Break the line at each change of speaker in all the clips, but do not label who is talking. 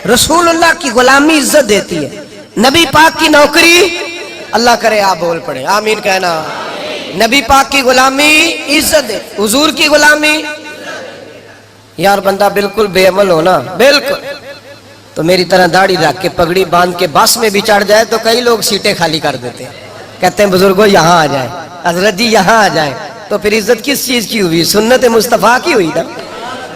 रसूलुल्लाह की गुलामी इज्जत देती है, नबी पाक की नौकरी, अल्लाह करे आप बोल पड़े आमीन कहना, नबी पाक की गुलामी इज्जत दे, हुजूर की गुलामी। यार बंदा बिल्कुल बेअमल हो ना, बिल्कुल, तो मेरी तरह दाढ़ी रख के पगड़ी बांध के बस में भी चढ़ जाए तो कई लोग सीटें खाली कर देते हैं, कहते हैं बुजुर्गों यहाँ आ जाए, हजरत जी यहाँ आ जाए। तो फिर इज्जत किस चीज की हुई? सुन्नत मुस्तफा की हुई ना,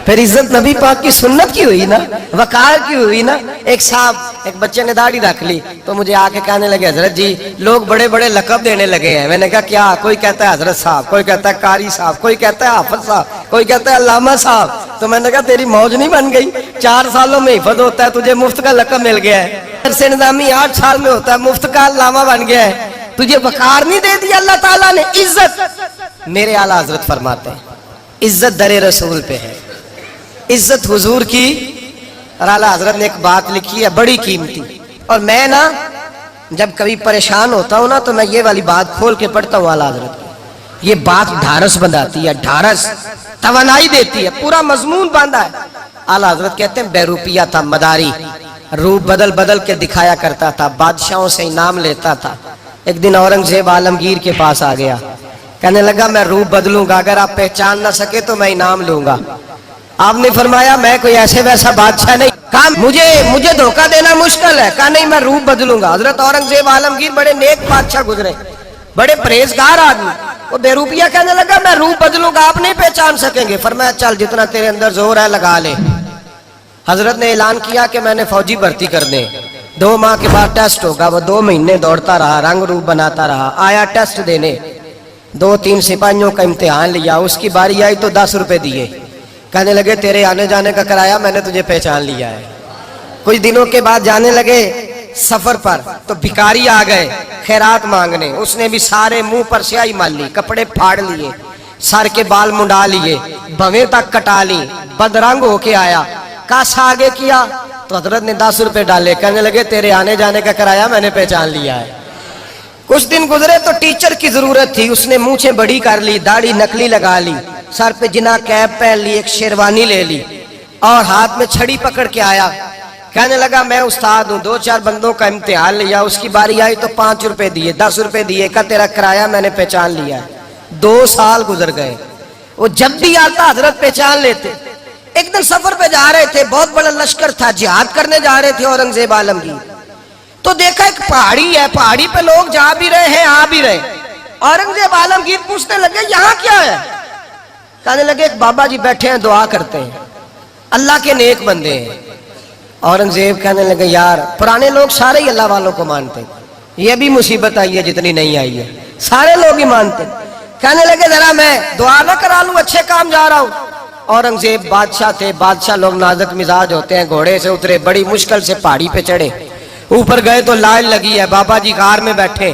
फिर इज्जत नबी पाक की सुन्नत की हुई ना, वकार की हुई ना। एक साहब, एक बच्चे ने दाढ़ी रख ली तो मुझे आके कहने लगे हजरत जी लोग बड़े बड़े लकब देने लगे हैं। मैंने कहा क्या? कोई कहता है हजरत साहब, कोई कहता है कारी साहब, कोई कहता है हाफिज साहब, कोई कहता है अल्लामा साहब। तो मैंने कहा तेरी मौज नहीं बन गई? 4 सालों में हिफज होता है, तुझे मुफ्त का लकब मिल गया है। से निजामी 8 साल में होता है, मुफ्त का अल्लामा बन गया है, तुझे वकार नहीं दे दिया अल्लाह ताला ने, इज्जत। मेरे आला हजरत फरमाते हैं इज्जत दरे रसूल पे है, इज्जत हुजूर की। और आला हजरत ने एक बात लिखी है बड़ी कीमती, और मैं ना जब कभी परेशान होता हूं ना तो मैं ये वाली बात खोल के पढ़ता हूँ आला हजरत की। ये बात ढारस बंधाती है, ढारस तवानाई देती है, पूरा मजमून बांधा है। आला हजरत कहते हैं बेरूपिया था मदारी, रूप बदल बदल के दिखाया करता था, बादशाहों से इनाम लेता था। एक दिन औरंगजेब आलमगीर के पास आ गया, कहने लगा मैं रूप बदलूंगा, अगर आप पहचान ना सके तो मैं इनाम लूंगा। आपने फरमाया मैं कोई ऐसे वैसा बादशाह नहीं, कहा मुझे धोखा देना मुश्किल है, कहा नहीं मैं रूप बदलूंगा। हजरत औरंगजेब आलमगीर बड़े नेक बादशाह गुजरे, बड़े परहेजगार आदमी, वो बेरूपिया कहने लगा मैं रूप बदलूंगा, आप नहीं पहचान सकेंगे। फरमाया चल जितना तेरे अंदर जोर है लगा ले। हजरत ने ऐलान किया कि मैंने फौजी भर्ती कर दे, 2 माह के बाद टेस्ट होगा। वो 2 महीने दौड़ता रहा, रंग रूप बनाता रहा, आया टेस्ट देने, 2-3 सिपाहियों का इम्तिहान लिया, उसकी बारी आई तो 10 रुपए दिए, कहने लगे तेरे आने जाने का कराया मैंने तुझे पहचान लिया है। कुछ दिनों के बाद जाने लगे सफर पर तो भिखारी आ गए खैरात मांगने, उसने भी सारे मुंह पर स्याही मार ली, कपड़े फाड़ लिए, सर के बाल मुंडा लिए, भवें तक कटा ली, बदरंग होके आया। कासा आगे किया तो हजरत ने 10 रुपए डाले, कहने लगे तेरे आने जाने का कराया मैंने पहचान लिया है। कुछ दिन गुजरे तो टीचर की जरूरत थी, उसने मूंछें बड़ी कर ली, दाढ़ी नकली लगा ली, सर पे जिना कैप पहन ली, एक शेरवानी ले ली और हाथ में छड़ी पकड़ के आया। कहने लगा मैं उस्ताद हूँ, 2-4 बंदों का इम्तिहान लिया, उसकी बारी आई तो 5 रुपए दिए, 10 रुपए दिए, का तेरा कराया मैंने पहचान लिया। 2 साल गुजर गए, वो जब भी आता हजरत पहचान लेते। एक दिन सफर पे जा रहे थे, बहुत बड़ा लश्कर था, जिहाद करने जा रहे थे औरंगजेब आलमगीर। तो देखा एक पहाड़ी है, पहाड़ी पे लोग जा भी रहे हैं आ भी रहे। औरंगजेब आलमगीर पूछने लगे यहाँ क्या है? कहने लगे एक बाबा जी बैठे हैं दुआ करते हैं, अल्लाह के नेक बंदे हैं। औरंगजेब कहने लगे यार पुराने लोग सारे ही अल्लाह वालों को मानते, ये भी मुसीबत आई है जितनी नहीं आई है, सारे लोग ही मानते। कहने लगे जरा मैं दुआ ना करा लूं, अच्छे काम जा रहा हूं। औरंगजेब बादशाह थे, बादशाह लोग नाजुक मिजाज होते हैं, घोड़े से उतरे, बड़ी मुश्किल से पहाड़ी पे चढ़े, ऊपर गए तो लाइन लगी है, बाबा जी कार में बैठे।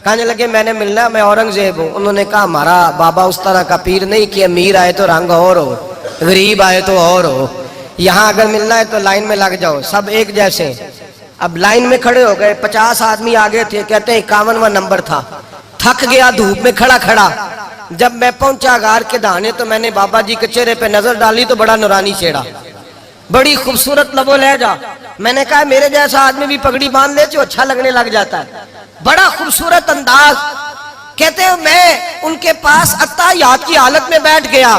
कहने लगे मैंने मिलना, मैं औरंगजेब हूँ। उन्होंने कहा हमारा बाबा उस तरह का पीर नहीं कि अमीर आए तो रंग और हो, गरीब आए तो और हो, यहाँ अगर मिलना है तो लाइन में लग जाओ, सब एक जैसे। अब लाइन में खड़े हो गए, 50 आदमी आगे थे, कहते हैं 51वां नंबर था। थक गया धूप में खड़ा खड़ा, जब मैं पहुंचा गार के दाने तो मैंने बाबा जी के चेहरे पे नजर डाली तो बड़ा नूरानी चेहरा, बड़ी खूबसूरत लबो लहजा। मैंने कहा मेरे जैसा आदमी भी पगड़ी बांध ले जो अच्छा लगने लग जाता है, बड़ा खूबसूरत अंदाज। कहते हैं मैं उनके पास अत्ताहियात की हालत में बैठ गया।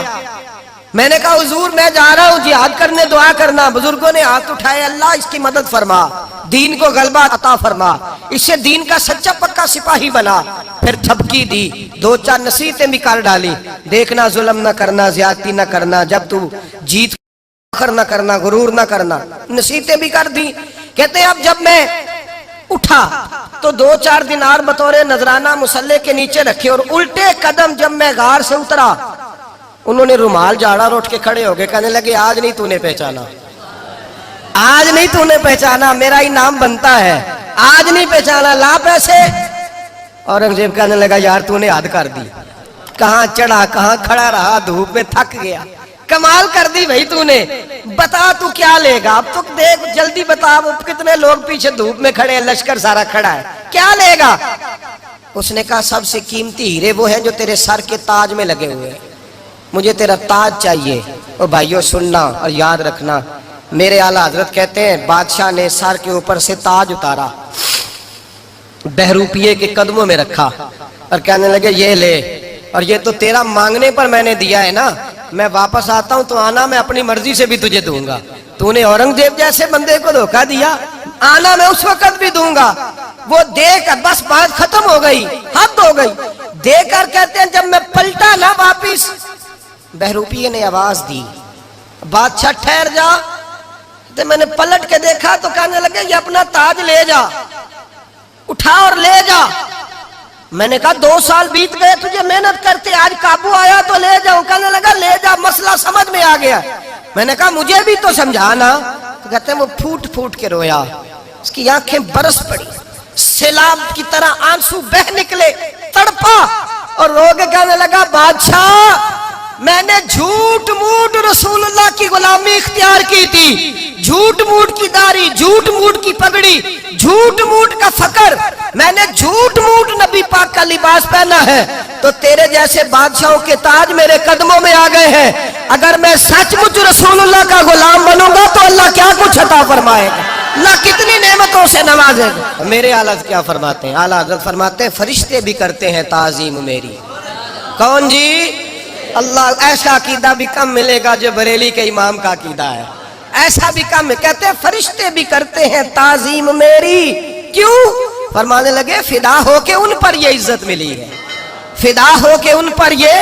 मैंने कहा हुजूर मैं जा रहा हूँ जिहाद करने, दुआ करना। बुजुर्गों ने हाथ उठाए, अल्लाह इसकी मदद फरमा, दीन को गलबा अता फरमा, इससे दीन का सच्चा पक्का सिपाही बना। फिर थपकी दी, 2-4 नसीहतें भी कर डाली, देखना जुल्म न करना, ज्यादती न करना, जब तू जीत न करना, गुरूर न करना, नसीहतें भी कर दी। कहते हैं अब जब मैं उठा तो 2-4 दिनार बतौरे नजराना मुसल्ले के नीचे रखे, और उल्टे कदम जब मैं गार से उतरा उन्होंने रुमाल झाड़ा और उठ के खड़े हो गए। कहने लगे आज नहीं तूने पहचाना, आज नहीं तूने पहचाना, मेरा इनाम बनता है, आज नहीं पहचाना, ला पैसे। औरंगजेब कहने लगा यार तूने हद कर दी, कहां चढ़ा कहां खड़ा रहा, धूप में थक गया, कमाल कर दी भाई तूने, बता तू क्या लेगा, अब तो देख जल्दी बता, वो कितने लोग पीछे धूप में खड़े हैं, लश्कर सारा खड़ा है, क्या लेगा? उसने कहा सबसे कीमती हीरे वो हैं जो तेरे सर के ताज में लगे हुए हैं, मुझे तेरा ताज चाहिए। और भाइयों सुनना और याद रखना, میرے आला हजरत कहते हैं बादशाह ने सर के ऊपर से ताज उतारा, बहरूपिये के कदमों में रखा और कहने लगे ये ले, और ये तो तेरा मांगने पर मैंने दिया है ना, मैं वापस आता हूं तो आना मैं अपनी मर्जी से भी तुझे दूंगा। तूने औरंगजेब जैसे बंदे को धोखा दिया, आना मैं उस वक्त भी दूंगा। वो देकर बस बात खत्म हो गई, हद हो गई। देकर कहते हैं जब मैं पलटा ना वापिस, बहरूपिये ने आवाज दी बादशाह ठहर जा। तो मैंने पलट के देखा तो कहने लगे ये अपना ताज ले जा, उठा और ले जा। मैंने कहा 2 साल बीत गए तुझे मेहनत करते, आज काबू आया तो ले जाओ। कहने लगा ले जा, मसला समझ में आ गया। मैंने कहा मुझे भी तो समझाना। तो कहते हैं वो फूट फूट के रोया, उसकी आंखें बरस पड़ी, सैलाब की तरह आंसू बह निकले, तड़पा और रो के कहने लगा बादशाह मैंने झूठ मूठ रसूलुल्लाह की गुलामी इख्तियार की थी, झूठ मूठ की दाढ़ी, झूठ मूठ की पगड़ी, झूठ मूठ का फकर, मैंने झूठ मूठ नबी पाक का लिबास पहना है, तो तेरे जैसे बादशाहों के ताज मेरे कदमों में आ गए हैं। अगर मैं सचमुच रसूलुल्लाह का गुलाम बनूंगा तो अल्लाह क्या कुछ अता फरमाएगा, अल्लाह कितनी नेमतों से नवाजेगा। मेरे आला क्या फरमाते हैं, आला हज़रत फरमाते हैं फरिश्ते भी करते हैं ताजीम मेरी। कौन जी? अल्लाह। ऐसा अकीदा भी कम मिलेगा जो बरेली के इमाम का अकीदा है, ऐसा भी कम। कहते हैं फरिश्ते भी करते हैं ताजीम मेरी। क्यों? फरमाने लगे फिदा होके उन पर ये इज्जत मिली है, फिदा होके उन पर ये